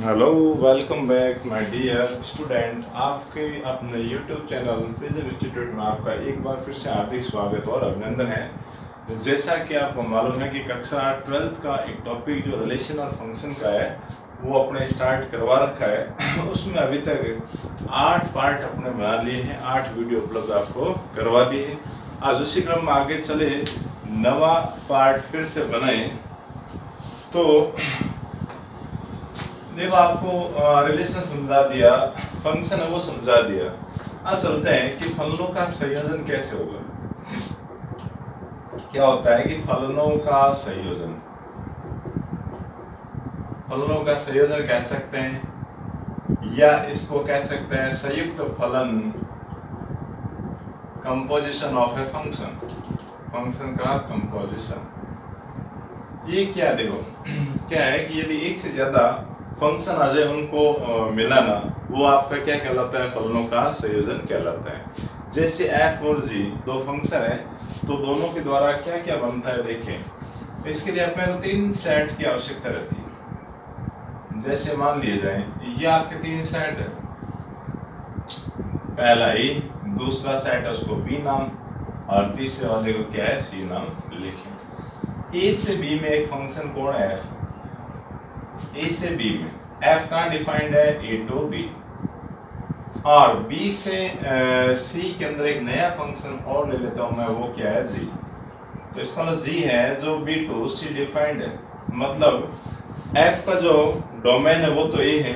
Hello, welcome back my dear student. आपके अपने YouTube channel prism institute में आपका एक बार फिर से हार्दिक स्वागत और अभिनंदन है। जैसा कि आपको मालूम है कि कक्षा 12th का एक टॉपिक जो रिलेशन और फंक्शन का है वो अपने स्टार्ट करवा रखा है। उसमें अभी तक 8 पार्ट अपने बना लिए हैं, 8 वीडियो उपलब्ध आपको करवा दिए हैं। आज उसी क्रम में आगे चले, नवा पार्ट फिर से बनाए। तो देखो, आपको रिलेशन समझा दिया, फंक्शन है वो समझा दिया। अब चलते हैं कि फलनों का संयोजन कैसे होगा। क्या होता है कि फलनों का संयोजन, फलनों का संयोजन कह सकते हैं या इसको कह सकते हैं संयुक्त फलन, composition of a function, function का कंपोजिशन। ये क्या, देखो क्या है कि यदि एक से ज्यादा फंक्शन आ जाए उनको मिलाना, वो आपका क्या कहलाता है, फलनों का संयोजन कहलाता है। जैसे f और g दो फंक्शन है, तो दोनोラके द्वारा क्या क्या बनता है देखें। इसके लिए अपने को 3 सेट की आवश्यकता रहती है। जैसे मान लिए जाए ये आपके 3 सेट है, पहला a, दूसरा सेट है उसको b नाम, और तीसरे वाले को क्या है, c नाम लिखें। a से b में एक फंक्शन कौन है, f। A से B में f कहाँ डिफाइंड है, a to b, और B से C के अंदर एक नया फंक्शन और ले लेता हूं मैं, वो क्या है, g। तो इसका मतलब g है जो B to C डिफाइंड है, मतलब f का जो डोमेन है वो तो a है,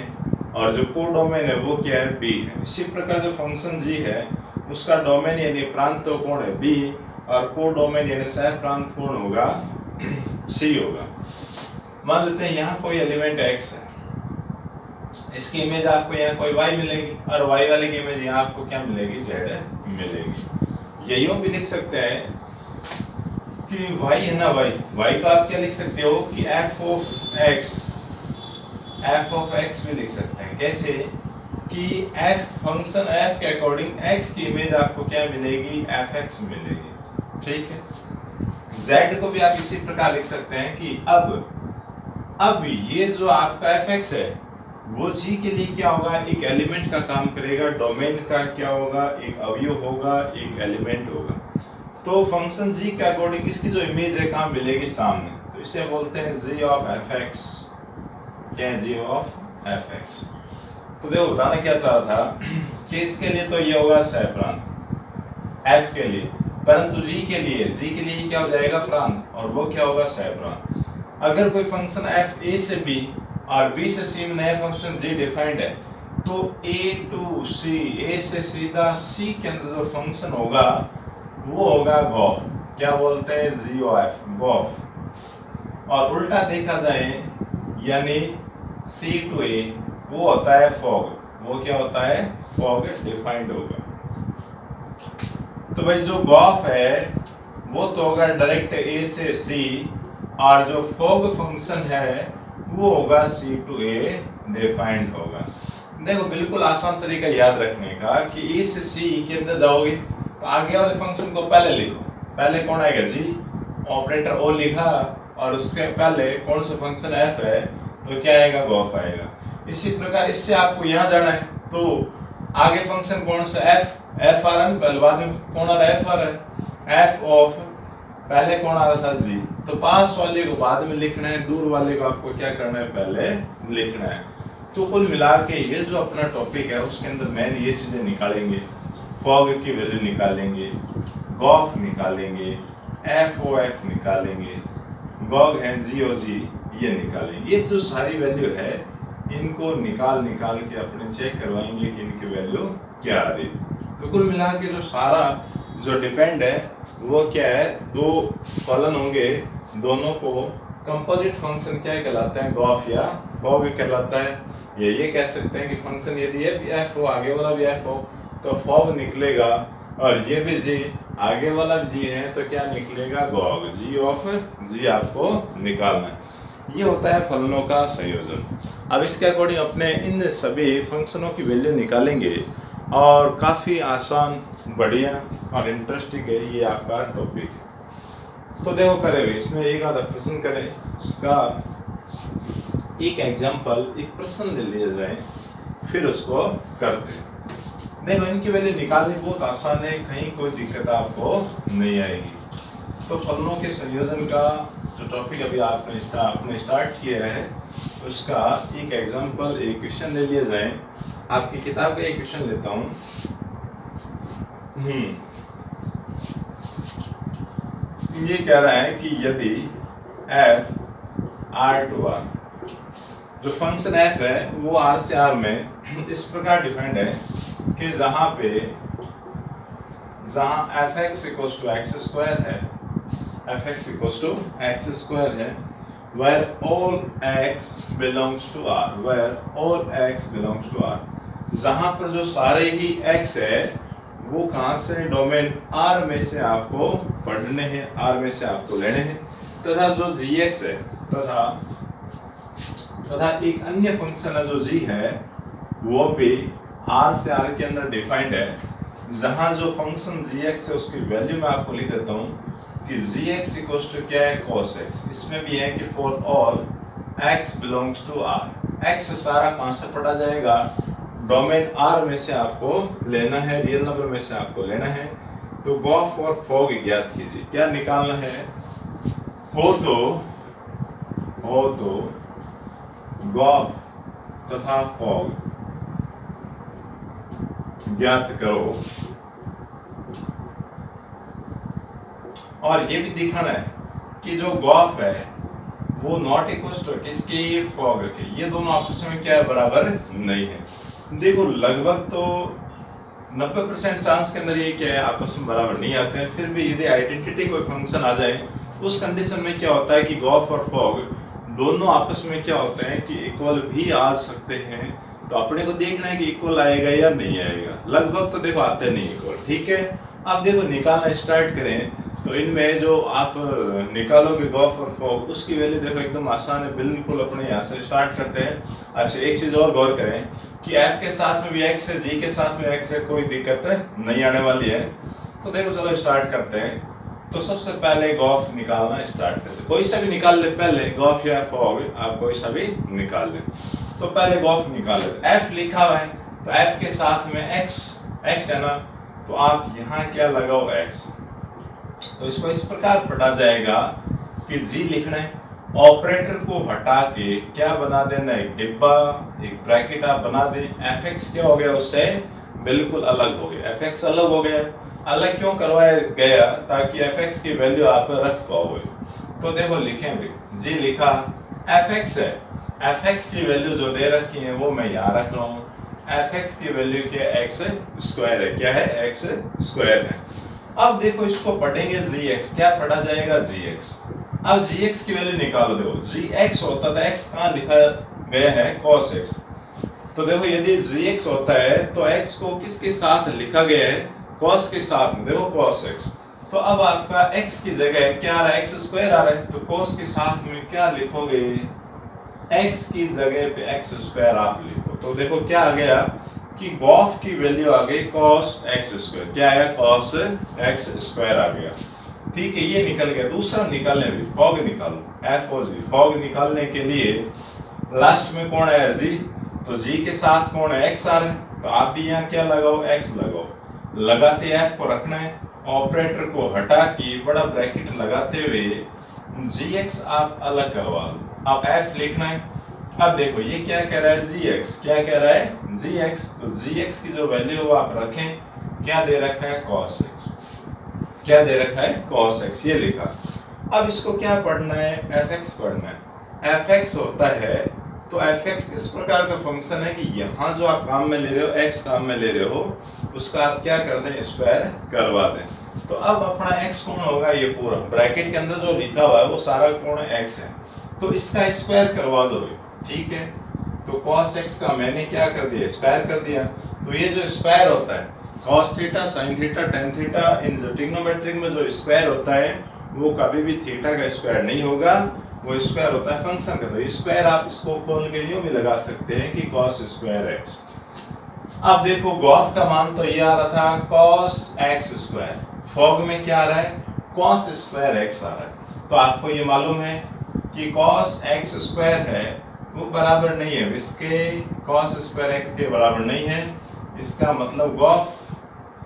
और जो को डोमेन है वो क्या है, b है। इसी प्रकार जो फंक्शन g है उसका डोमेन यानी प्रांत तो कौन है, b, और को डोमेन यानी सह प्रांत कौन होगा, c होगा। मान लेते हैं यहाँ कोई एलिमेंट x है, इसकी इमेज आपको यहाँ कोई y मिलेगी, और y वाले की इमेज यहाँ आपको क्या मिलेगी, z मिलेगी। ये यूं भी लिख सकते हैं कि y है ना, y को आप क्या लिख सकते हो कि f of x भी लिख सकते हैं। कैसे कि f फंक्शन f के अकॉर्डिंग x की इमेज आपको क्या मिलेगी, fx मिलेगी, ठीक है। z को भी आप इसी प्रकार लिख सकते हैं कि अब ये जो आपका fx है वो g के लिए क्या होगा, एक एलिमेंट का काम करेगा, डोमेन का क्या होगा, एक अवयव होगा, एक एलिमेंट होगा। तो फंक्शन g के अकॉर्डिंग इसकी जो इमेज है कहाँ मिलेगी, सामने। तो इसे बोलते हैं g ऑफ fx। क्या है, g ऑफ fx। तो देखो, बताना क्या चाह रहा था कि इसके लिए तो ये होगा सह प्रांत f के लिए, परंतु g के लिए क्या हो जाएगा, प्रांत, और वो क्या होगा, सह प्रांत। अगर कोई फंक्शन f a से b और b से c में नया फंक्शन g डिफाइंड है, तो a to c, a से सीधा c के अंदर जो फंक्शन होगा वो होगा गॉफ। क्या बोलते हैं, g ऑफ गॉफ। और उल्टा देखा जाए यानी c to a, वो होता है फॉग। वो क्या होता है, फॉग डिफाइंड होगा। तो भाई जो गॉफ है वो तो होगा डायरेक्ट a से c, और जो फॉग फंक्शन है वो होगा c to a डिफाइंड होगा। देखो, बिल्कुल आसान तरीका याद रखने का कि a से c के अंदर जाओगे तो आगे वाले फंक्शन को पहले लिखो। पहले कौन आएगा, g, ऑपरेटर o लिखा, और उसके पहले कौन सा फंक्शन f है, तो क्या आएगा, गॉफ आएगा। इसी प्रकार इससे आपको यहाँ जाना है तो आगे फंक्शन कौन सा, f आ रहा है, पहले बाद में कौन आ रहा है, f आ रहा है, f ऑफ, पहले कौन आ रहा था, g। तो पास वाले को बाद में लिखना है, दूर वाले को आपको क्या करना है, पहले लिखना है। तो कुल मिला के ये जो अपना टॉपिक है उसके अंदर मेन ये चीजें निकालेंगे, फॉग की वैल्यू निकालेंगे, गॉफ निकालेंगे, f निकालेंगे, गॉग है g और g ये निकालेंगे। ये जो सारी वैल्यू है इनको निकाल के अपने चेक करवाएंगे कि इनकी वैल्यू क्या आ रही। तो कुल मिला के जो सारा जो डिपेंड है वो क्या है, दो फलन होंगे, दोनों को कंपोजिट फंक्शन क्या कहलाता है, गॉफ या फॉग कहलाता है। ये कह सकते हैं कि फंक्शन यदि ये भी f हो, आगे वाला भी f हो, तो फॉग निकलेगा, और ये भी g, आगे वाला भी g है, तो क्या निकलेगा, गॉग। g ऑफ g आपको निकालना है। ये होता है फलनों का संयोजन। अब इसके अकॉर्डिंग अपने इन सभी फंक्शनों की वैल्यू निकालेंगे, और काफ़ी आसान, बढ़िया और इंटरेस्टिंग है ये आपका टॉपिक। तो देखो करेंगे इसमें एक आधा प्रश्न करें, इसका एक एग्जांपल, एक प्रश्न ले लिया जाए, फिर उसको करते हैं। देखो इनकी वैल्यू निकालनी बहुत आसान है, कहीं कोई दिक्कत आपको नहीं आएगी। तो फलनों के संयोजन का जो टॉपिक अभी आपने स्टार्ट किया है, उसका एक एग्जांपल, एक क्वेश्चन ले लिया जाए। आपकी किताब का एक क्वेश्चन लेता हूँ। ये कह रहा है कि यदि f R/R, जो फंक्शन f है वो R से R में इस प्रकार डिफाइंड है कि जहाँ fx equals to x square है, fx equals to x square है, where all x belongs to R, where all x belongs to R, जहाँ पर जो सारे ही x है वो कहाँ से, डोमेन R में से आपको पढ़ने हैं, R में से आपको लेने हैं, तथा जो gx है तथा एक अन्य फंक्शन है जो g है वो भी R से R के अंदर डिफाइंड है, जहाँ जो फंक्शन gx है उसकी वैल्यू मैं आपको लिख देता हूँ कि gx इक्वल्स टू क्या है, cos x। इसमें भी है कि for all x belongs to R, x सारा कहाँ से पढ़ा जाएगा, डोमेन R में से आपको लेना है, रियल नंबर में से आपको लेना है। तो गॉफ और फॉग ज्ञात कीजिए, क्या निकालना है, हो तो गॉफ तथा फॉग ज्ञात करो, और ये भी दिखाना है कि जो गॉफ है वो नॉट इक्वल टू किसके, फॉग के, ये दोनों आपस में क्या है, बराबर नहीं है। देखो लगभग तो 90% चांस के अंदर ये क्या है, आपस में बराबर नहीं आते हैं। फिर भी यदि आइडेंटिटी कोई फंक्शन आ जाए उस कंडीशन में क्या होता है कि गॉफ और फॉग दोनों आपस में क्या होते हैं कि इक्वल भी आ सकते हैं। तो अपने को देखना है कि इक्वल आएगा या नहीं आएगा, लगभग तो देखो आते नहीं इक्वल, ठीक है। अब देखो निकालना स्टार्ट करें तो इनमें जो आप निकालोगे गॉफ और फॉग, उसकी वैल्यू देखो एकदम आसान है, बिल्कुल अपने यहाँ से स्टार्ट करते हैं। अच्छा एक चीज और गौर करें कि f के साथ में भी x है, g के साथ में x है, कोई दिक्कत नहीं आने वाली है। तो देखो चलो स्टार्ट करते हैं। तो सबसे पहले गॉफ निकालना स्टार्ट करते हैं, कोई सा भी निकाल ले, पहले गॉफ या फॉग आप कोई सा भी निकाल ले। तो पहले गॉफ निकाल ले, f लिखा हुआ है तो f के साथ में x है ना, तो आप यहाँ क्या लगाओ x, तो इसको इस प्रकार पढ़ा जाएगा कि g लिखना है, ऑपरेटर को हटा के क्या बना देना, एक डिब्बा, एक ब्रैकेट आप बना दें। fx क्या हो गया, उससे बिल्कुल अलग हो गया, fx अलग हो गया। अलग क्यों करवाया गया, ताकि fx की वैल्यू आप रख पाओगे। तो देखो लिखेंगे, g लिखा, fx है, fx की वैल्यू जो दे रखी है वो मैं यहाँ रख रहा हूँ। fx की वैल्यू क्या है, x स्क्वायर है, क्या है, x स्क्वायर है। अब देखो इसको पढ़ेंगे gx, क्या पढ़ा जाएगा, gx। अब gx की वैल्यू निकालो, देखो gx होता था, x कहाँ लिखा गया है, cos x। तो देखो यदि gx होता है तो x को किसके साथ लिखा गया है, cos के साथ में, देखो cos x। तो अब आपका x की जगह क्या आ रहा है, x स्क्वायर आ रहा है, तो cos के साथ में क्या लिखोगे, x की जगह पे x स्क्वायर आप लिखो। तो देखो क्या आ गया कि गॉफ की वैल्यू आ गई cos x स्क्वायर, क्या आया, cos x स्क्वायर आ गया, ठीक है। ये निकल गया। दूसरा निकालने भी फॉग निकालो, f और g। फॉग निकालने के लिए लास्ट में कौन है, g, तो g के साथ कौन है, x आ रहा है, तो आप भी यहाँ क्या लगाओ, x लगाओ। लगाते f को रखना है, ऑपरेटर को हटा के बड़ा ब्रैकेट लगाते हुए gx आप अलग करवा लो, आप f लिखना है। अब देखो ये क्या कह रहा है, gx, क्या कह रहा है, gx। तो gx की जो वैल्यू वो आप रखें, क्या दे रखा है, cos x, क्या दे रखा है, cos x, ये लिखा। अब इसको क्या पढ़ना है, fx पढ़ना है। fx होता है, तो fx किस प्रकार का फंक्शन है कि यहाँ जो आप काम में ले रहे हो, x काम में ले रहे हो, उसका आप क्या कर दें, स्क्वायर करवा दें। तो अब अपना x कौन होगा, ये पूरा ब्रैकेट के अंदर जो लिखा हुआ है वो सारा कौन है, x है, तो इसका स्क्वायर करवा दो, ठीक है। तो cos x का मैंने क्या कर दिया, स्क्वायर कर दिया। तो ये जो स्क्वायर होता है, cos theta, sin theta, tan theta, इन जो ट्रिग्नोमेट्रिक में जो स्क्वायर होता है वो कभी भी थीटा का स्क्वायर नहीं होगा, वो स्क्वायर होता है फंक्शन का। तो स्क्वायर आप इसको खोल के यूं भी लगा सकते हैं कि cos स्क्वायर x। अब देखो गॉफ का मान तो ये आ रहा था cos x स्क्वायर, फॉग में क्या आ रहा है, cos स्क्वायर x आ रहा है। तो आपको ये मालूम है कि cos x स्क्वायर है वो बराबर नहीं है, इसके cos स्क्वायर x के बराबर नहीं है, इसका मतलब गॉफ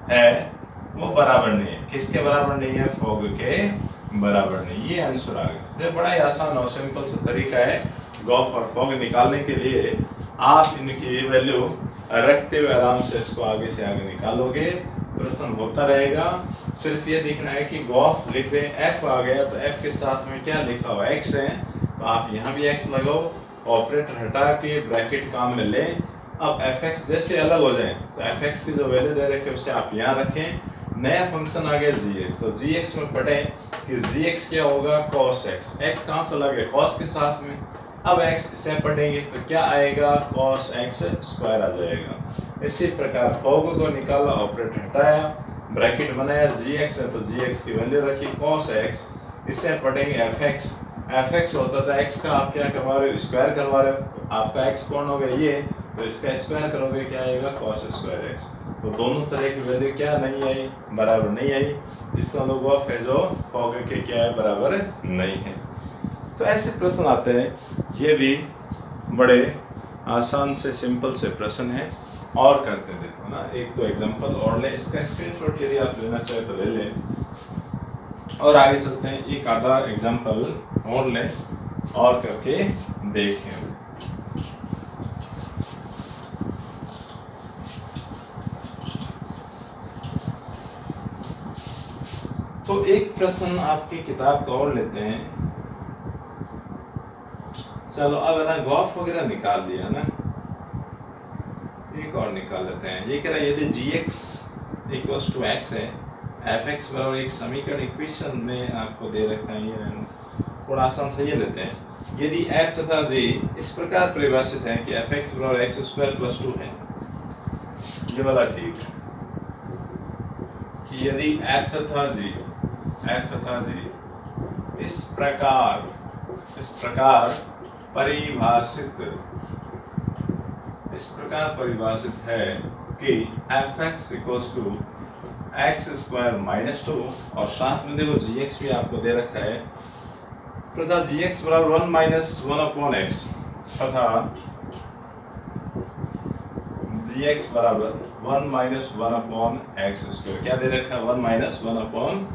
है वो बराबर नहीं है। किसके बराबर नहीं है? फॉग के बराबर नहीं। ये आंसर आ गया। देखो बड़ा ही आसान और सिंपल सा तरीका है गॉफ और फॉग निकालने के लिए। आप इनकी वैल्यू रखते हुए आराम से इसको आगे से आगे निकालोगे, प्रश्न होता रहेगा। सिर्फ ये देखना है कि गॉफ लिख रहे हैं, एफ आ गया तो एफ के साथ में क्या लिखा हुआ एक्स है, तो आप यहाँ भी एक्स लगाओ, ऑपरेटर हटा के ब्रैकेट काम में लें। अब एफ एक्स जैसे अलग हो जाए तो एफ एक्स की जो वैल्यू दे रखे उसे आप यहाँ रखें। नया फंक्शन आ गया जी एक्स, तो जी एक्स में पढ़ें कि जी एक्स क्या होगा? Cos x. एक्स कहाँ से लगे? कॉस के साथ में। अब एक्स से पढ़ेंगे तो क्या आएगा? कॉस एक्स स्क्वायर आ जाएगा। इसी प्रकार फॉग को निकाला, ऑपरेटर हटाया, ब्रैकेट बनाया, जी एक्स है तो जी एक्स की वैल्यू रखी कॉस एक्स। इससे पढ़ेंगे एफ एक्स। एफ एक्स होता था एक्स का आप क्या करवा रहे हो? स्क्वायर करवा रहे हो। तो आपका एक्स कौन हो गया? ये, तो इसका स्क्वायर करोगे क्या आएगा? Cos square x. तो दोनों तरह की वैल्यू क्या नहीं आई? बराबर नहीं आई। इसका लोग ऑफ है जो फॉग के क्या है? बराबर नहीं है। तो ऐसे प्रश्न आते हैं, ये भी बड़े आसान से सिंपल से प्रश्न है और करते हैं। देखो ना, एक तो एग्जांपल और ले, इसका स्क्रीनशॉट यदि आप लेना चाहे तो ले लें और आगे चलते हैं। एक आधा एग्जांपल और लें और करके देखें। तो एक प्रश्न आपकी किताब का और लेते हैं। चलो अब है ना, गॉफ वगैरह निकाल दिया ना, एक और निकाल लेते हैं। ये कह रहा है यदि जी एक्स इक्वल्स टू एक्स है, एफ एक्स बराबर एक समीकरण इक्वेशन में आपको दे रखा है। ये थोड़ा आसान से ये लेते हैं। यदि एफ तथा जी इस प्रकार परिभाषित है कि एफ एक्स बराबर एक्स स्क्वायर प्लस 2 है, ये वाला ठीक है कि यदि एफ तथा जी इस प्रकार परिभाषित है कि f x equals to x square minus 2, और साथ में देखो जी एक्स भी आपको दे रखा है तथा जी एक्स बराबर 1 माइनस 1 अपॉन एक्स, तथा जी एक्स बराबर 1 माइनस 1 अपॉन एक्स स्क्वायर। क्या दे रखा है? 1 माइनस 1 अपॉन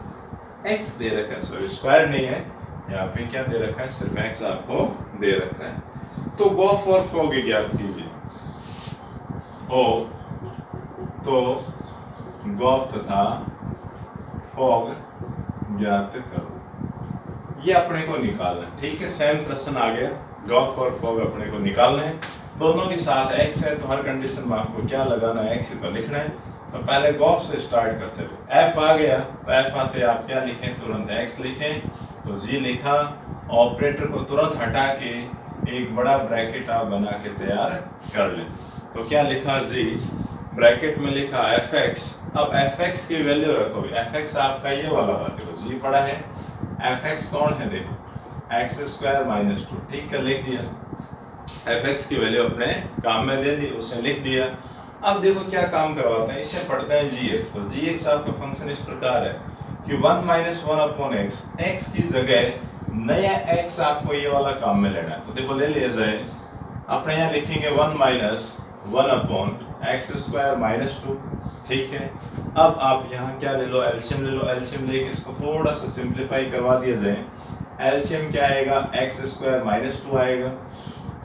एक्स दे रखा है, सॉरी स्क्वायर नहीं है यहाँ पे। क्या दे रखा है? सिर्फ एक्स आपको दे रखा है। तो गॉफ और फॉग ज्ञात कीजिए। हो तो गॉफ तथा फॉग ज्ञात करो, ये अपने को निकालना है। ठीक है, सेम प्रश्न आ गया। गॉफ और फॉग अपने को निकालना है, दोनों के साथ एक्स है तो हर कंडीशन में आपको क्या लगाना है? एक्स ही तो लिखना है। तो पहले गॉफ से स्टार्ट करते हुए एफ आ गया तो एफ आते आप क्या लिखें? तुरंत एक्स लिखें। तो जी लिखा, ऑपरेटर को तुरंत हटा के एक बड़ा ब्रैकेट आप बना के तैयार कर लें। तो क्या लिखा? जी ब्रैकेट में लिखा एफ एक्स। अब एफ एक्स की वैल्यू रखोगे, एफ एक्स आपका ये वाला रहा, देखो जी पड़ा है। एफ एक्स कौन है? देखो एक्स स्क्वायर माइनस 2। ठीक है, लिख दिया। एफ एक्स की वैल्यू अपने काम में दे दी, उसे लिख दिया। अब देखो क्या काम करवाते हैं, इससे पढ़ते हैं जी एक्स। तो जी एक्स आपका फंक्शन इस प्रकार है कि 1 माइनस 1 अपॉन एक्स, एक्स की जगह नया एक्स आपको ये वाला काम में लेना है। तो देखो ले लिया जाए, अपने यहाँ लिखेंगे 1 minus 1 upon x square minus 2। ठीक है, अब आप यहाँ क्या ले लो? एलसीएम ले लो। एलसीएम लेके इसको थोड़ा सा सिंप्लीफाई करवा दिया जाए। एलसीएम क्या आएगा? एक्स स्क्वायर माइनस 2 आएगा।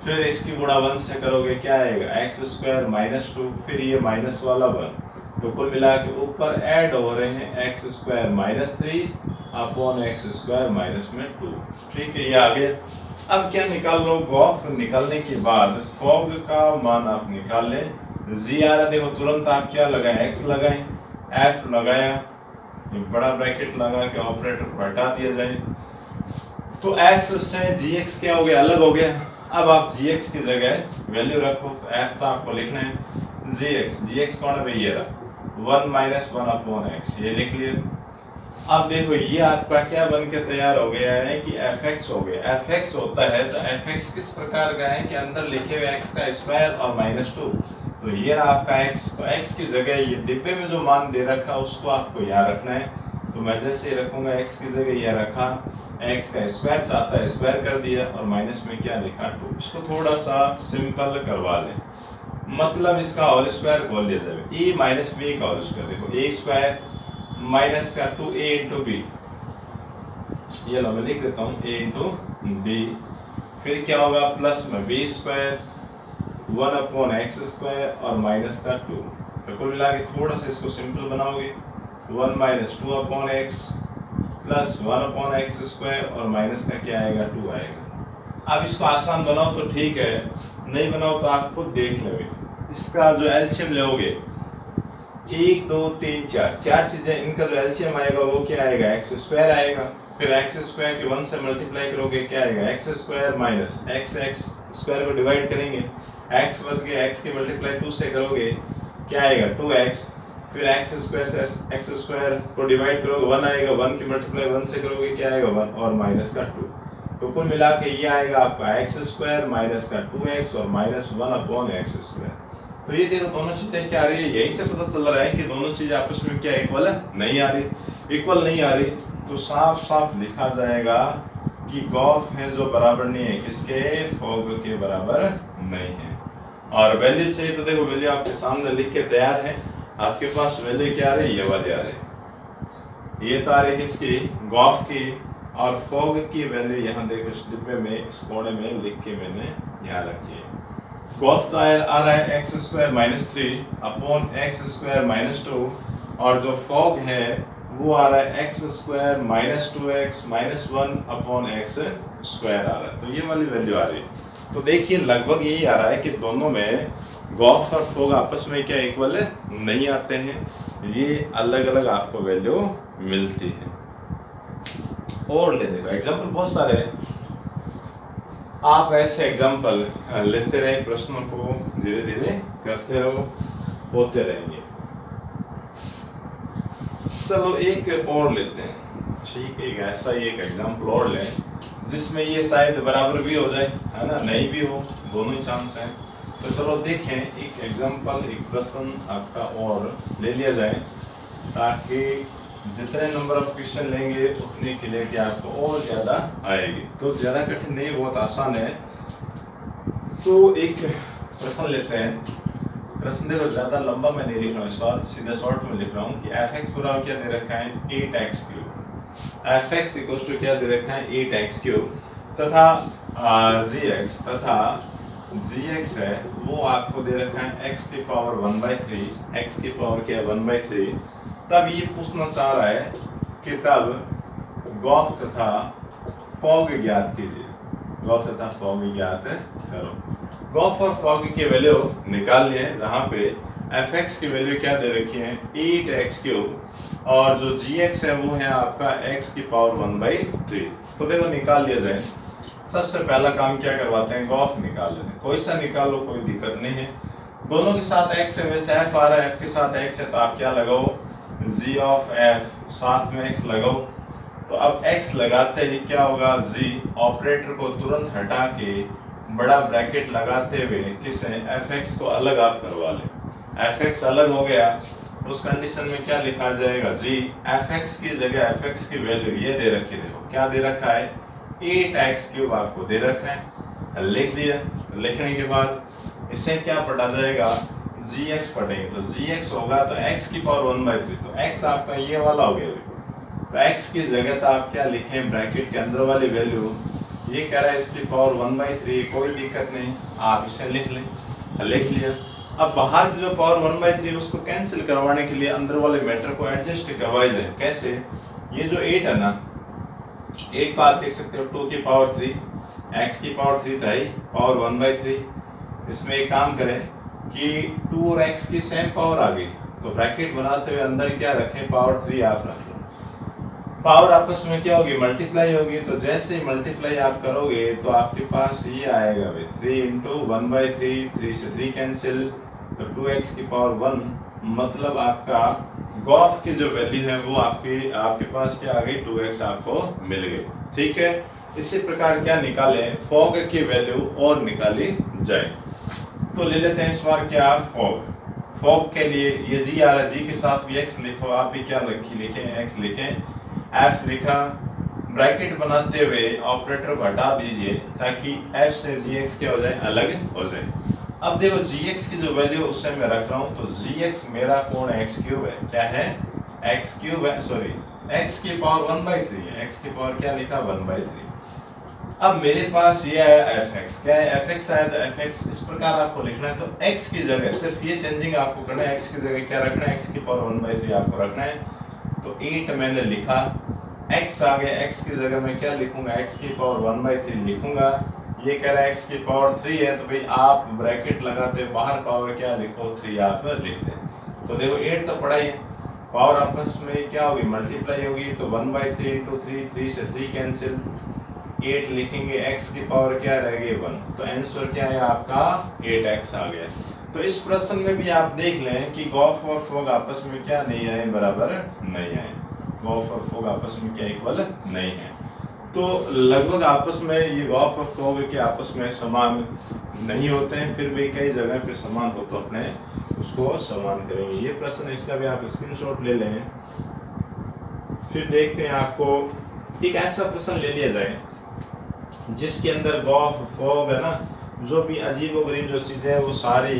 फिर इसकी गुणा 1 से करोगे, क्या आएगा? एक्स स्क्वायर माइनस 2, फिर ये माइनस वाला 1। तो कुल मिला के ऊपर ऐड हो रहे हैं x square minus 3 upon x square minus में 2। ठीक है, ये आ गया। अब क्या निकाल लो? गॉफ निकालने के बाद फॉग का मान आप निकाल लें। जी आ रहा, देखो तुरंत आप क्या लगाएं? एक्स लगाएं, एफ लगाया, बड़ा ब्रैकेट लगा के ऑपरेटर को हटा दिया जाए। तो एफ से जी एक्स क्या हो गया? अलग हो गया। अब आप जी एक्स की जगह वैल्यू रखो। तो एफ तो आपको लिखना है जी एक्स कौन है भाई? ये रहा 1 माइनस 1 अपॉन एक्स, ये लिख लिया। अब देखो ये आपका क्या बन के तैयार हो गया है कि एफ एक्स हो गया। एफ एक्स होता है तो एफ एक्स किस प्रकार का है कि अंदर लिखे हुए एक्स का स्क्वायर और माइनस 2। तो ये रहा आपका एक्स। तो एक्स की जगह ये डिब्बे में जो मान दे रखा उसको आपको यहाँ रखना है। तो मैं जैसे रखूँगा एक्स की जगह यह रखा, एक्स का स्क्वायर चाहता है स्क्वायर कर दिया और माइनस में क्या लिखा 2। इसको थोड़ा सा सिंपल करवा लें, मतलब इसका होल स्क्वायर खोल लिया जाए ए माइनस बी का होल स्क्वायर। देखो ए स्क्वायर माइनस का 2a इंटू बी, ये लो मैं लिख देता हूँ a इंटू बी, फिर क्या होगा प्लस में बी स्क्वायर 1/x स्क्वायर और माइनस का 2। तो कुल मिला के थोड़ा सा इसको सिंपल बनाओगे 1 minus 2/x plus 1/x square और माइनस का क्या आएगा 2 आएगा। अब इसको आसान बनाओ तो ठीक है, नहीं बनाओ तो आप खुद देख लोगे। इसका जो एलसीएम लोगे 1 2 3 4 चीजें, इनका जो एलसीएम आएगा वो क्या आएगा x स्क्वायर आएगा, फिर x स्क्वायर के 1 से मल्टीप्लाई करोगे क्या आएगा x square minus x square को डिवाइड करेंगे x बच गया, x की मल्टीप्लाई 2 से करोगे क्या आएगा 2x, फिर x स्क्वायर से x स्क्वायर को डिवाइड करोगे 1 आएगा, 1 की मल्टीप्लाई 1 से करोगे क्या आएगा 1 और माइनस का 2। तो कुल मिला के ये आएगा आपका x स्क्वायर माइनस का 2x और माइनस 1/x स्क्वायर। तो ये देखो दोनों चीजें क्या आ रही है, यही से पता चल रहा है कि दोनों चीजें आपस में क्या इक्वल नहीं आ रही। इक्वल नहीं आ रही तो साफ साफ लिखा जाएगा कि गॉफ है जो बराबर नहीं है किसके, फॉग के बराबर नहीं है। और वैल्यू चाहिए तो देखो वैल्यू आपके सामने लिख के तैयार है, आपके पास वैल्यू क्या आ रही है, ये वाली आ रही, ये तो आ रही किसकी, गॉफ की, और फॉग की वैल्यू यहाँ देखो इस डिब्बे में इस कोने में लिख के मैंने यहाँ रखी है। गॉफ तो आ रहा है x square minus 3 upon x square minus 2, और जो फॉग है वो आ रहा है x square minus 2x minus 1/x square आ रहा है। तो ये वाली वैल्यू आ रही है। तो देखिए लगभग यही आ रहा है कि दोनों में गॉफ और फॉग आपस में क्या इक्वल नहीं आते हैं, ये अलग अलग आपको वैल्यू मिलती है। और ले देखो एग्जाम्पल बहुत सारे हैं, आप ऐसे एग्जाम्पल लेते रहे, प्रश्नों को धीरे धीरे करते रहो, होते रहेंगे। चलो एक और लेते हैं, ठीक है, एक ऐसा ही एक एग्जाम्पल और लें जिसमें ये शायद बराबर भी हो जाए, है ना, नहीं भी हो, दोनों ही चांस हैं। तो चलो देखें एक एग्जाम्पल, एक प्रश्न आपका और ले लिया जाए ताकि जितने नंबर ऑफ क्वेश्चन लेंगे उतनी क्लियरिटी आपको और ज़्यादा आएगी। तो ज़्यादा कठिन नहीं, बहुत आसान है। तो एक प्रश्न लेते हैं, प्रश्न देखो ज़्यादा लंबा मैं नहीं लिख रहा हूँ, इस बार सीधा शॉर्ट में लिख रहा हूँ कि fx बराबर क्या दे रखा है 8x3, fx इक्वल्स टू क्या दे रखा है 8x3 तथा gx है वो आपको दे रखा है x की पावर 1/3, x की पावर क्या है 1/3। तब ये पूछना चाह रहा है कि तब गॉफ तथा फॉग ज्ञात कीजिए, गॉफ तथा फॉग ज्ञात करो। गॉफ और फॉग की वैल्यू निकालनी है, जहाँ पे fx की वैल्यू क्या दे रखी है 8x3 और जो gx है वो है आपका x की पावर 1/3। तो देखो निकाल लिया जाए। सबसे पहला काम क्या करवाते हैं, गॉफ निकाल लेते हैं, कोई सा निकालो कोई दिक्कत नहीं है। दोनों के साथ x है, वैसे f आ रहा है, f के साथ x है तो आप क्या लगाओ g ऑफ f, साथ में x लगाओ। तो अब x लगाते ही क्या होगा, g ऑपरेटर को तुरंत हटा के बड़ा ब्रैकेट लगाते हुए किसे fx को अलग आप करवा लें, fx अलग हो गया, उस कंडीशन में क्या लिखा जाएगा, g fx की जगह fx की वैल्यू ये दे रखी, देखो क्या दे रखा है 8x3 आपको दे रखा है, लिख दिया। लिखने के बाद इससे क्या पढ़ा जाएगा, gx पढ़ेंगे तो gx होगा तो x की पावर 1/3, तो x आपका ये वाला हो गया। तो x की जगह तो आप क्या लिखें, ब्रैकेट के अंदर वाली वैल्यू, ये कह रहा है इसकी पावर 1/3, कोई दिक्कत नहीं, आप इसे लिख लें, लिख लिया। अब बाहर की जो पावर 1/3 उसको कैंसिल करवाने के लिए अंदर वाले मैटर को एडजस्ट करवाई जाए। कैसे, ये जो 8 है ना, 8 को आप देख सकते हो 2 की पावर 3, x की पावर 3 था ही, पावर 1/3। इसमें एक काम करें कि 2 और x की सेम पावर आ गई, तो ब्रैकेट बनाते हुए अंदर क्या रखें, पावर 3 आप रख लो। पावर आपस में क्या होगी, मल्टीप्लाई होगी। तो जैसे ही मल्टीप्लाई आप करोगे तो आपके पास ये आएगा भाई 3 इंटू 1/3, 3 से 3 कैंसिल, तो 2x की पावर 1, मतलब आपका गॉफ की जो वैल्यू है वो आपके पास क्या आ गई, 2x आपको मिल गई। ठीक है, इसी प्रकार क्या निकालें, फॉग की वैल्यू और निकाली जाए। तो ले लेते हैं इस बार क्या, फॉग के लिए ये g आ रहा है, g के साथ भी x लिखो, आप भी क्या लिखें, x लिखें, f लिखा, ब्रैकेट बनाते हुए ऑपरेटर को हटा दीजिए ताकि f से gx क्या हो जाए, अलग हो जाए। अब देखो gx की जो वैल्यू उससे मैं रख रहा हूँ, तो gx मेरा कोण x³ है, क्या है, x³ है, सॉरी x की पावर 1/3 है, x की पावर क्या लिखा, 1/3। अब मेरे पास ये आया fx, क्या है, fx आया, तो fx इस प्रकार आपको लिखना है, तो x की जगह सिर्फ ये चेंजिंग आपको करना है, x की जगह क्या रखना है, x की पावर 1/3 आपको रखना है। तो 8 मैंने लिखा, x आ गया, x की जगह मैं क्या लिखूंगा, x की पावर 1/3 लिखूंगा। ये कह रहा है x की पावर 3 है, तो भाई आप ब्रैकेट लगाते बाहर पावर क्या लिखो, 3 आप लिख दें। तो देखो 8 तो पढ़ा ही है, पावर आपस में क्या होगी, मल्टीप्लाई होगी, तो 1/3 इंटू 3, 3 से 3 कैंसिल, 8 लिखेंगे, x की पावर क्या रह गई, 1। तो आंसर क्या है आपका, 8x आ गया। तो इस प्रश्न में भी आप देख लें कि गॉफ और फॉग आपस में क्या नहीं आए, बराबर नहीं आए, गॉफ और फॉग आपस में क्या इक्वल नहीं है। तो लगभग आपस में ये गॉफ और फॉग के आपस में समान नहीं होते हैं, फिर भी कई जगह पे समान हो तो अपने उसको समान करेंगे। ये प्रश्न इसका भी आप स्क्रीनशॉट ले लें। फिर देखते हैं, आपको एक ऐसा प्रश्न ले लिया जाए जिसके अंदर गॉफ फॉग है ना, जो भी अजीबोगरीब जो चीज़ें हैं वो सारी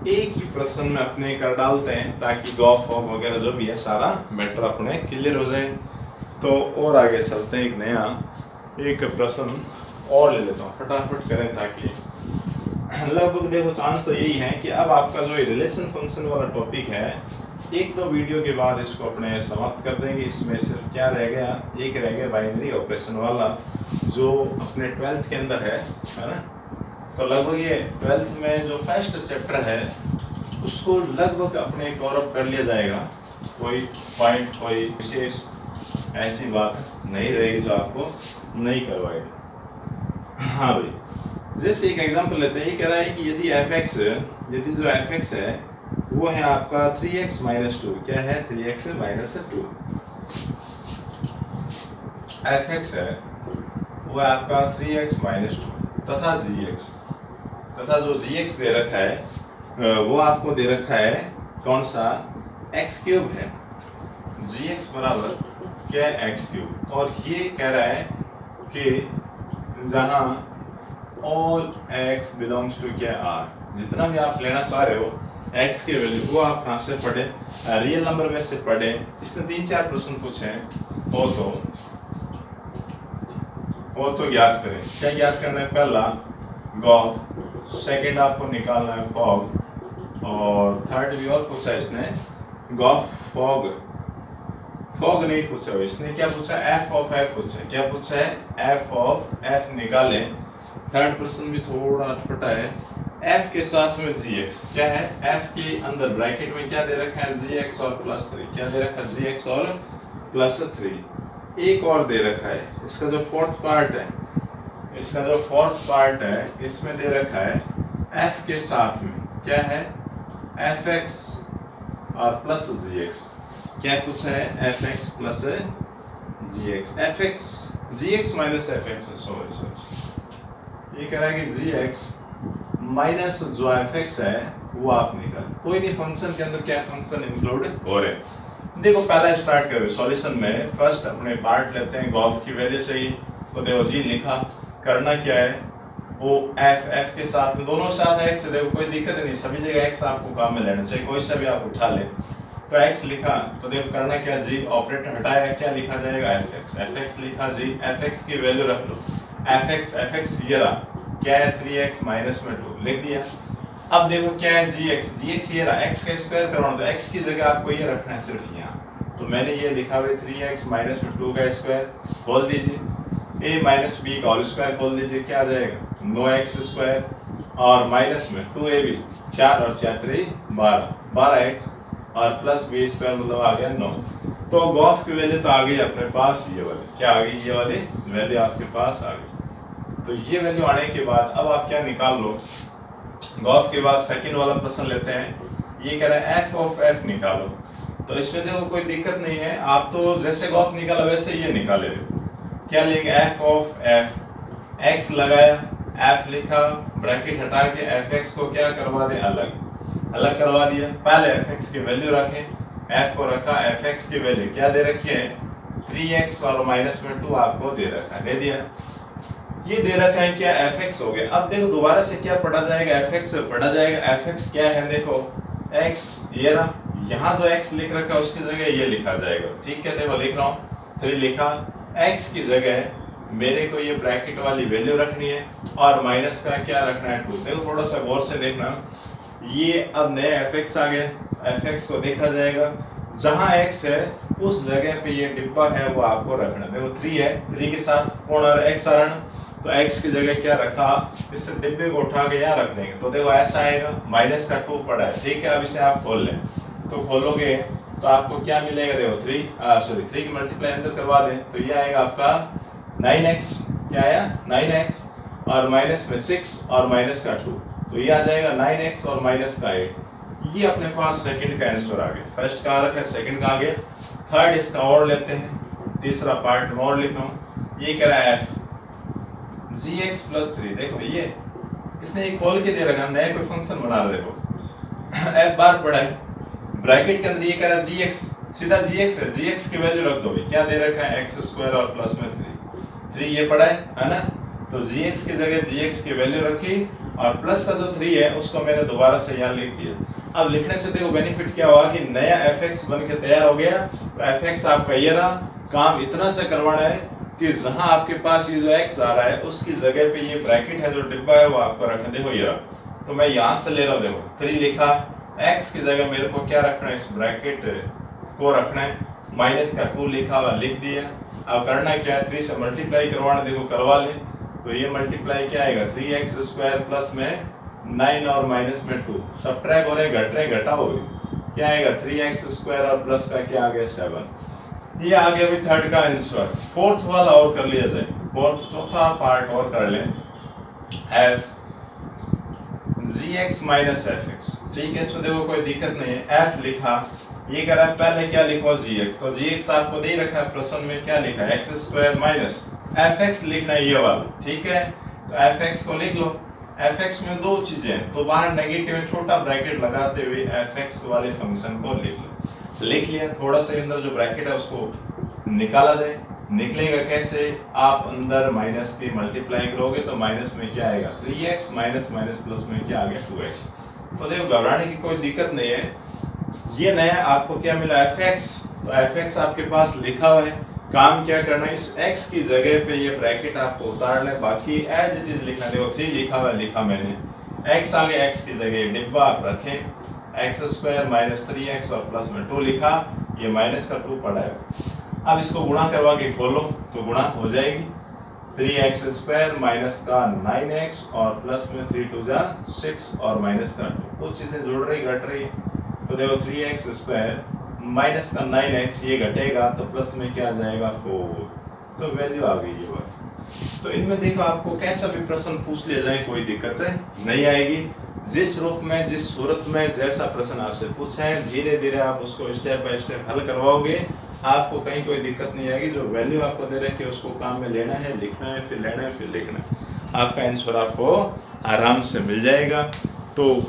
एक ही प्रश्न में अपने कर डालते हैं, ताकि गॉफ फॉग वगैरह जो भी है सारा मैटर अपने क्लियर हो जाए। तो और आगे चलते हैं, एक नया एक प्रश्न और ले लेता हूँ, फटाफट करें, ताकि लगभग देखो चांस तो यही है कि अब आपका जो रिलेशन फंक्शन वाला टॉपिक है, 1-2 वीडियो के बाद इसको अपने समाप्त कर देंगे। इसमें सिर्फ क्या रह गया, एक रह गया बाइनरी ऑपरेशन वाला, जो अपने 12th के अंदर है ना। तो लगभग ये 12th में जो फर्स्ट चैप्टर है उसको लगभग अपने कवर कर लिया जाएगा। कोई पॉइंट, कोई विशेष ऐसी बात नहीं रहेगी जो आपको नहीं करवाएगी। हाँ भाई, जैसे एक एग्जांपल लेते हैं, ये कह रहा है कि यदि fx, यदि जो fx है वो है आपका 3x - 2, क्या है, 3x - 2, fx है वो है आपका 3x - 2 तथा gx, तथा जो gx दे रखा है वो आपको दे रखा है कौन सा, x³ है, gx बराबर क्या है, x³। और ये कह रहा है कि जहाँ all x belongs to क्या r, जितना भी आप लेना चाह रहे हो x के वैल्यू, वो आप कहाँ से पढ़े, रियल नंबर में से पढ़े। इसने 3-4 प्रश्न पूछे हैं, वो तो ज्ञात करें। क्या ज्ञात करना है, पहला गॉफ, सेकंड आपको निकालना है फॉग, और थर्ड भी और पूछा इसने, गॉफ फॉग, फॉग नहीं पूछा इसने, क्या पूछा, एफ ऑफ एफ पूछा, क्या पूछा है, एफ ऑफ एफ निकालें। थर्ड प्रश्न भी थोड़ा अटपटा है, एफ के साथ में gx, क्या है, एफ के अंदर ब्रैकेट में क्या दे रखा है, gx और +3, क्या दे रखा है, gx और +3। एक और दे रखा है, इसका जो फोर्थ पार्ट है, इसका जो फोर्थ पार्ट है इसमें दे रखा है f के साथ में क्या है, fx और प्लस gx, क्या पूछा है, fx plus gx, fx gx minus fx, sorry ये कह रहा है कि gx माइनस जो fx है वो आप निकाल, कोई नहीं, फंक्शन के अंदर क्या फंक्शन इंक्लूड हो रहे हैं। देखो पहला स्टार्ट करें सॉल्यूशन में, फर्स्ट अपने पार्ट लेते हैं, गॉफ की वैल्यू चाहिए, तो देखो जी लिखा, करना क्या है, वो f के साथ में, दोनों साथ x, देखो कोई दिक्कत नहीं, सभी जगह x आपको काम में लेना चाहिए, कोई सा भी आप उठा ले, तो x लिखा, तो देखो करना क्या, जी ऑपरेटर हटाया, क्या लिखा जाएगा, fx लिखा, जी fx की वैल्यू रख लो, fx ये रहा, क्या है, 3x माइनस में 2 लिख दिया। अब देखो क्या है, gx ये रहा, x का स्क्वायर करवाना, तो x की जगह आपको ये रखना है सिर्फ यहाँ, तो मैंने ये लिखा हुआ 3x माइनस में 2 का स्क्वायर, खोल दीजिए, a माइनस b का होल स्क्वायर खोल दीजिए, क्या आ जाएगा, 9x स्क्वायर, और माइनस में 2ab, 4 और 4 3 12, 12x और प्लस b स्क्वायर, मतलब आ गया 9। तो गॉफ की वैल्यू तो आ गई अपने पास, ये वाली क्या आ गई, ये वाली वैल्यू आपके पास आ गई। तो ये वैल्यू आने के बाद अब आप क्या निकाल लो, गॉफ के बाद सेकंड वाला प्रश्न लेते हैं, ये कह रहा है f ऑफ f निकालो, तो इसमें देखो कोई दिक्कत नहीं है, आप तो जैसे गॉफ निकाला वैसे ये निकाले, क्या लेंगे, f ऑफ f, x लगाया, f लिखा, ब्रैकेट हटा के fx को क्या करवा दें, अलग करवा दिया, पहले fx की वैल्यू रखें, f को रखा, fx की वैल्यू क्या दे रखी है, 3x और माइनस में 2 आपको दे रखा है, दे दिया। ये दे रखा है क्या, fx हो गया। अब देखो दोबारा से क्या पढ़ा जाएगा, fx पढ़ा जाएगा। fx क्या है, देखो x ये रहा, यहाँ जो x लिख रखा है उसकी जगह ये लिखा जाएगा, ठीक है। देखो लिख रहा हूँ 3 लिखा, x की जगह मेरे को ये ब्रैकेट वाली वैल्यू रखनी है और माइनस का क्या रखना है 2। देखो थोड़ा सा गौर से देखना, ये अब नया fx आ गया, fx को देखा जाएगा जहाँ x है उस जगह पे ये डिब्बा है वो आपको रखना। देखो 3 है, 3 के साथ कौन आ रहा है, x आ रहा है, तो x की जगह क्या रखा, इस डिब्बे को उठा के यहाँ रख देंगे। तो देखो ऐसा आएगा, माइनस का 2 पड़ा है, ठीक है। अब इसे आप खोल लें, तो खोलोगे तो आपको क्या मिलेगा, देखो 3 की मल्टीप्लाई अंदर करवा दें तो ये आएगा आपका 9x, क्या आया 9x और माइनस में 6 और माइनस का 2, तो ये आ जाएगा 9x और माइनस का 8। ये अपने पास सेकंड का आंसर आ गया। फर्स्ट का आ रखा है, सेकंड का आ गया। थर्ड इसका और लेते हैं, तीसरा पार्ट में और लिख रहा हूँ। ये कह रहा है f gx प्लस 3। देखो ये इसने एक खोल के दे रखा, नया कोई फंक्शन बना रहे हो, f बार पड़ा है, ब्रैकेट के अंदर ये कह रहा है gx, सीधा gx है, gx की वैल्यू रख दो। क्या दे रखा है, x स्क्वायर और प्लस में 3 ये पड़ा है ना। तो gx की जगह gx की वैल्यू रखी और प्लस का जो 3 है उसको मैंने दोबारा से यहाँ लिख दिया। अब लिखने से देखो बेनिफिट क्या हुआ कि नया fx बन के तैयार हो गया। तो fx आपका ये रहा, काम इतना से करवाना है कि जहां आपके पास ये जो x आ रहा है उसकी जगह पे ये ब्रैकेट है जो डिब्बा है वो आपको रखना। देखो ये रहा, तो मैं यहाँ से ले रहा हूँ, देखो 3 लिखा, x की जगह मेरे को क्या रखना है, इस ब्रैकेट को रखना है, माइनस का 2 लिखा हुआ लिख दिया। अब करना क्या है, 3 से मल्टीप्लाई करवाना, देखो करवा ले। तो ये मल्टीप्लाई क्या आएगा, 3x स्क्वायर प्लस में 9 और माइनस में 2, सब्ट्रैक्ट हो रहे, घट रहे, घटा हो गए, क्या आएगा 3x स्क्वायर और प्लस का क्या आ गया 7। ये आ गया भी थर्ड का आंसर। फोर्थ वाला और कर लिया जाए, फोर्थ चौथा पार्ट और कर लें, f gx माइनस fx, ठीक है। इसमें देखो कोई दिक्कत नहीं है, f लिखा, ये कह रहा है पहले क्या लिखो gx, तो gx आपको दे रखा है, प्रश्न में क्या लिखा है, x स्क्वायर माइनस fx लिखना है ये वाला, ठीक है। तो fx को लिख लो, fx में दो चीजें हैं, तो बाहर नेगेटिव में छोटा ब्रैकेट लगाते हुए fx वाले फंक्शन को लिख लो। लिख लिया, थोड़ा सा अंदर जो ब्रैकेट है उसको निकाला जाए। निकलेगा कैसे, आप अंदर माइनस की मल्टीप्लाई करोगे तो माइनस में क्या आएगा 3x माइनस माइनस प्लस में क्या आ गया 2x। तो देखो घबराने की कोई दिक्कत नहीं है। ये नया आपको क्या मिला fx, तो fx आपके पास लिखा हुआ है, काम क्या करना है, इस x की जगह पे ये ब्रैकेट आपको उतारना है, बाकी एज इट इज लिखना। देखो 3 लिखा हुआ लिखा मैंने, x आगे x की जगह डिब्बा आप रखें, x स्क्वायर माइनस 3x और प्लस में 2 लिखा, ये माइनस का 2 पड़ा है। अब इसको गुणा करवा के खोलो तो गुणा हो जाएगी, 3x स्क्वायर माइनस का 9x और प्लस में 3 2 जा 6 और माइनस का 2, कुछ चीजें जुड़ रही घट रही। तो देखो 3x स्क्वायर माइनस का 9x ये घटेगा तो प्लस में क्या आ जाएगा 4, तो वैल्यू आ गई ये बात। तो इनमें देखो आपको कैसा भी प्रश्न पूछ लिया जाए कोई दिक्कत नहीं आएगी। जिस रूप में जिस सूरत में जैसा प्रश्न आपसे पूछा है धीरे धीरे आप उसको स्टेप बाय स्टेप हल करवाओगे, आपको कहीं कोई दिक्कत नहीं आएगी। जो वैल्यू आपको दे रखी है उसको काम में लेना है, लिखना है, फिर लेना है, फिर लिखना है, आपका आंसर आपको आराम से मिल जाएगा। तो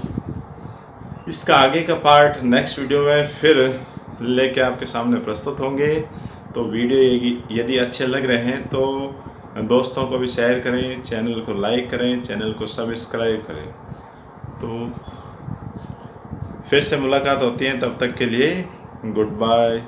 इसका आगे का पार्ट नेक्स्ट वीडियो में फिर लेके आपके सामने प्रस्तुत होंगे। तो वीडियो यदि अच्छे लग रहे हैं तो दोस्तों को भी शेयर करें, चैनल को लाइक करें, चैनल को सब्सक्राइब करें। तो फिर से मुलाकात होती है, तब तक के लिए गुड बाय।